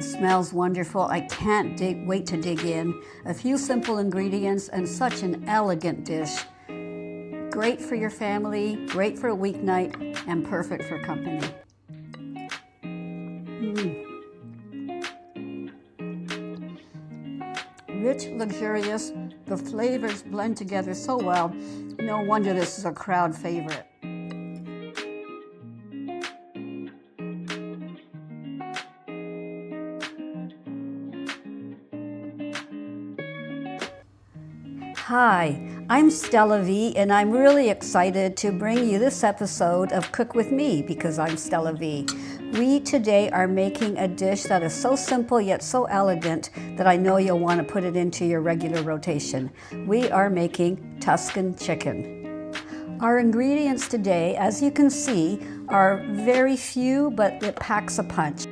It smells wonderful. I can't wait to dig in. A few simple ingredients and such an elegant dish. Great for your family, great for a weeknight, and perfect for company. Rich, luxurious, the flavors blend together so well. No wonder this is a crowd favorite. Hi, I'm Stella V, and I'm really excited to bring you this episode of Cook With Me because I'm Stella V. We today are making a dish that is so simple yet so elegant that I know you'll want to put it into your regular rotation. We are making Tuscan chicken. Our ingredients today, as you can see, are very few, but it packs a punch.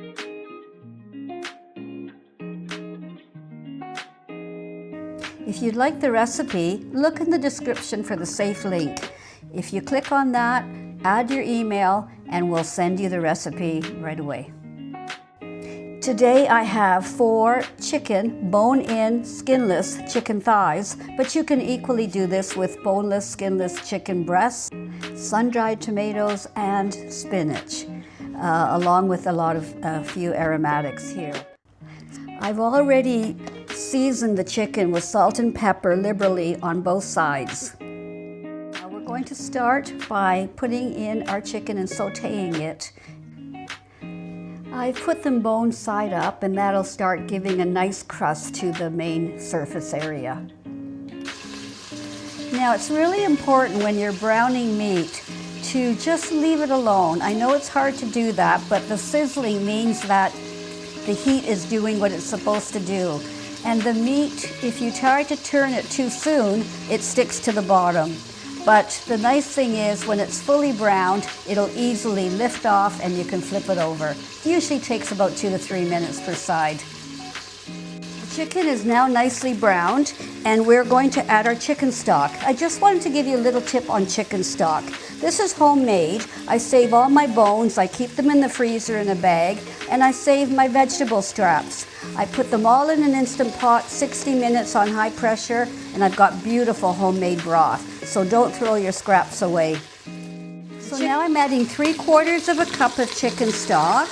If you'd like the recipe, look in the description for the safe link. If you click on that, add your email, and we'll send you the recipe right away. Today I have 4 chicken, bone-in, skinless chicken thighs, but you can equally do this with boneless, skinless chicken breasts, sun-dried tomatoes, and spinach, along with a few aromatics here. I've already seasoned the chicken with salt and pepper liberally on both sides. Now we're going to start by putting in our chicken and sauteing it. I put them bone side up, and that'll start giving a nice crust to the main surface area. Now it's really important when you're browning meat to just leave it alone. I know it's hard to do that, but the sizzling means that the heat is doing what it's supposed to do. And the meat, if you try to turn it too soon, it sticks to the bottom. But the nice thing is when it's fully browned, it'll easily lift off and you can flip it over. It usually takes about 2 to 3 minutes per side. The chicken is now nicely browned, and we're going to add our chicken stock. I just wanted to give you a little tip on chicken stock. This is homemade. I save all my bones, I keep them in the freezer in a bag, and I save my vegetable scraps. I put them all in an Instant Pot, 60 minutes on high pressure, and I've got beautiful homemade broth. So don't throw your scraps away. So now I'm adding 3/4 of a cup of chicken stock,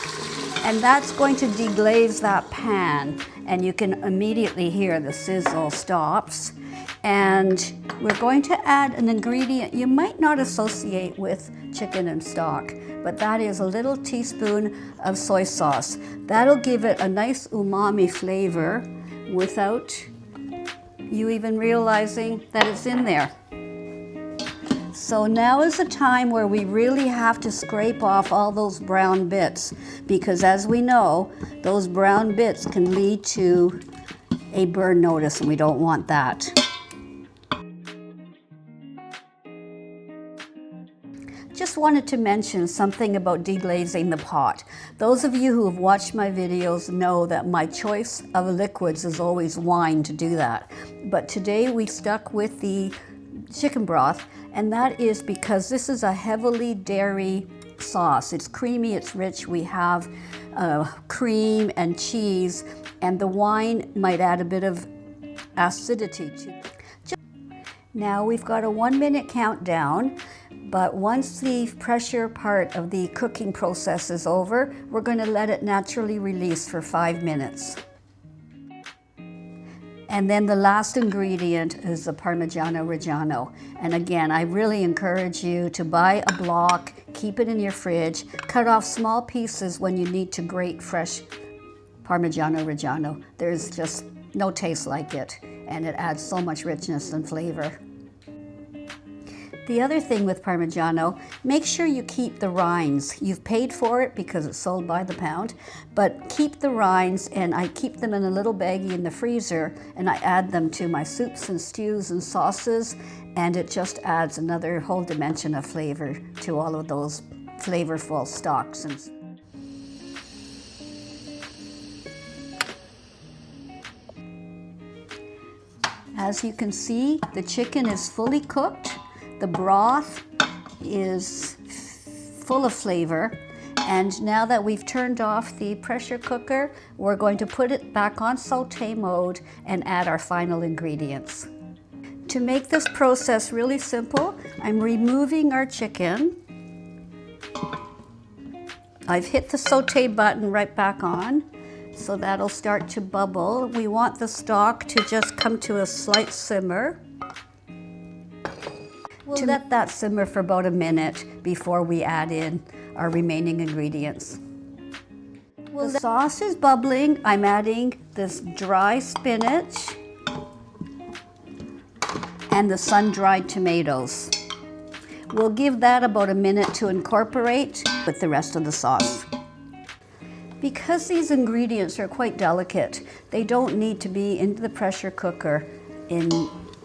and that's going to deglaze that pan. And you can immediately hear the sizzle stops. And we're going to add an ingredient you might not associate with chicken and stock, but that is a little teaspoon of soy sauce. That'll give it a nice umami flavor without you even realizing that it's in there. So now is the time where we really have to scrape off all those brown bits, because as we know, those brown bits can lead to a burn notice, and we don't want that. Just wanted to mention something about deglazing the pot. Those of you who have watched my videos know that my choice of liquids is always wine to do that. But today we stuck with the chicken broth, and that is because this is a heavily dairy sauce. It's creamy, it's rich. We have cream and cheese, and the wine might add a bit of acidity to it. Now we've got a 1-minute countdown. But once the pressure part of the cooking process is over, we're going to let it naturally release for 5 minutes. And then the last ingredient is the Parmigiano Reggiano. And again, I really encourage you to buy a block, keep it in your fridge, cut off small pieces when you need to grate fresh Parmigiano Reggiano. There's just no taste like it, and it adds so much richness and flavor. The other thing with Parmigiano, make sure you keep the rinds. You've paid for it because it's sold by the pound, but keep the rinds, and I keep them in a little baggie in the freezer, and I add them to my soups and stews and sauces, and it just adds another whole dimension of flavor to all of those flavorful stocks. As you can see, the chicken is fully cooked. The broth is full of flavor, And now that we've turned off the pressure cooker, we're going to put it back on saute mode and add our final ingredients. To make this process really simple, I'm removing our chicken. I've hit the saute button right back on, so that'll start to bubble. We want the stock to just come to a slight simmer. We'll let that simmer for about a minute before we add in our remaining ingredients. The sauce is bubbling. I'm adding this dry spinach and the sun-dried tomatoes. We'll give that about a minute to incorporate with the rest of the sauce. Because these ingredients are quite delicate, they don't need to be into the pressure cooker.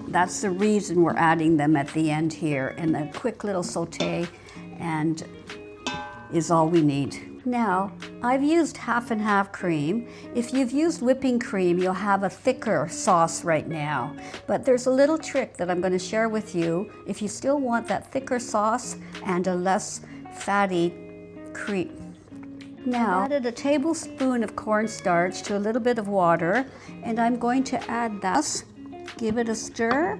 That's the reason we're adding them at the end here, and a quick little saute and is all we need. Now, I've used half and half cream. If you've used whipping cream, you'll have a thicker sauce right now. But there's a little trick that I'm going to share with you if you still want that thicker sauce and a less fatty cream. Now, I added a tablespoon of cornstarch to a little bit of water, and I'm going to add that. Give it a stir,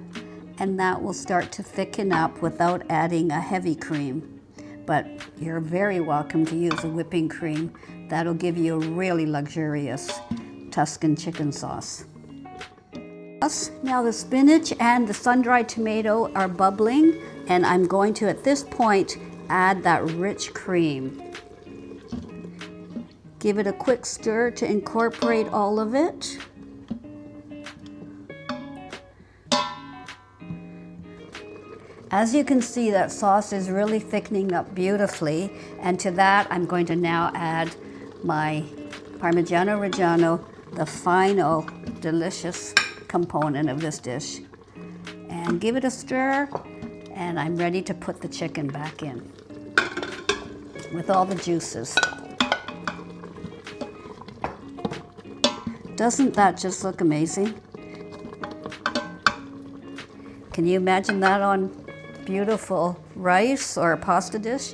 and that will start to thicken up without adding a heavy cream. But you're very welcome to use a whipping cream. That'll give you a really luxurious Tuscan chicken sauce. Now the spinach and the sun-dried tomato are bubbling, and I'm going to, at this point, add that rich cream. Give it a quick stir to incorporate all of it. As you can see, that sauce is really thickening up beautifully, and to that I'm going to now add my Parmigiano Reggiano, the final delicious component of this dish. And give it a stir, and I'm ready to put the chicken back in with all the juices. Doesn't that just look amazing? Can you imagine that on beautiful rice or a pasta dish?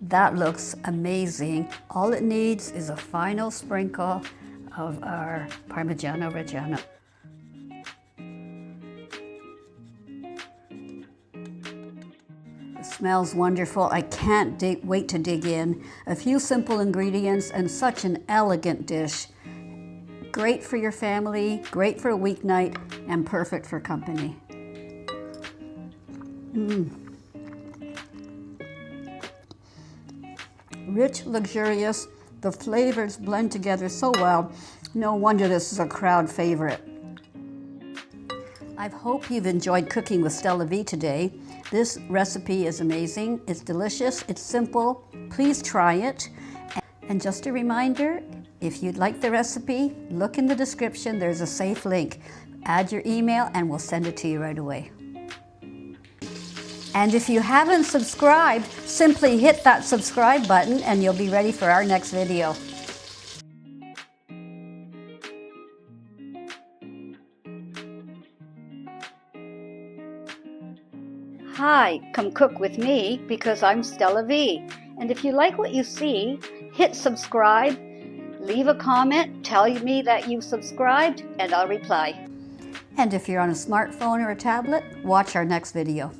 That looks amazing. All it needs is a final sprinkle of our Parmigiano Reggiano. It smells wonderful. I can't wait to dig in. A few simple ingredients and such an elegant dish. Great for your family, great for a weeknight, and perfect for company. Rich, luxurious, the flavors blend together so well. No wonder this is a crowd favorite. I hope you've enjoyed cooking with Stella V today. This recipe is amazing, it's delicious, it's simple. Please try it. And just a reminder, if you'd like the recipe, look in the description, there's a safe link. Add your email and we'll send it to you right away. And if you haven't subscribed, simply hit that subscribe button and you'll be ready for our next video. Hi, come cook with me because I'm Stella V. And if you like what you see, hit subscribe, leave a comment, tell me that you've subscribed, and I'll reply. And if you're on a smartphone or a tablet, watch our next video.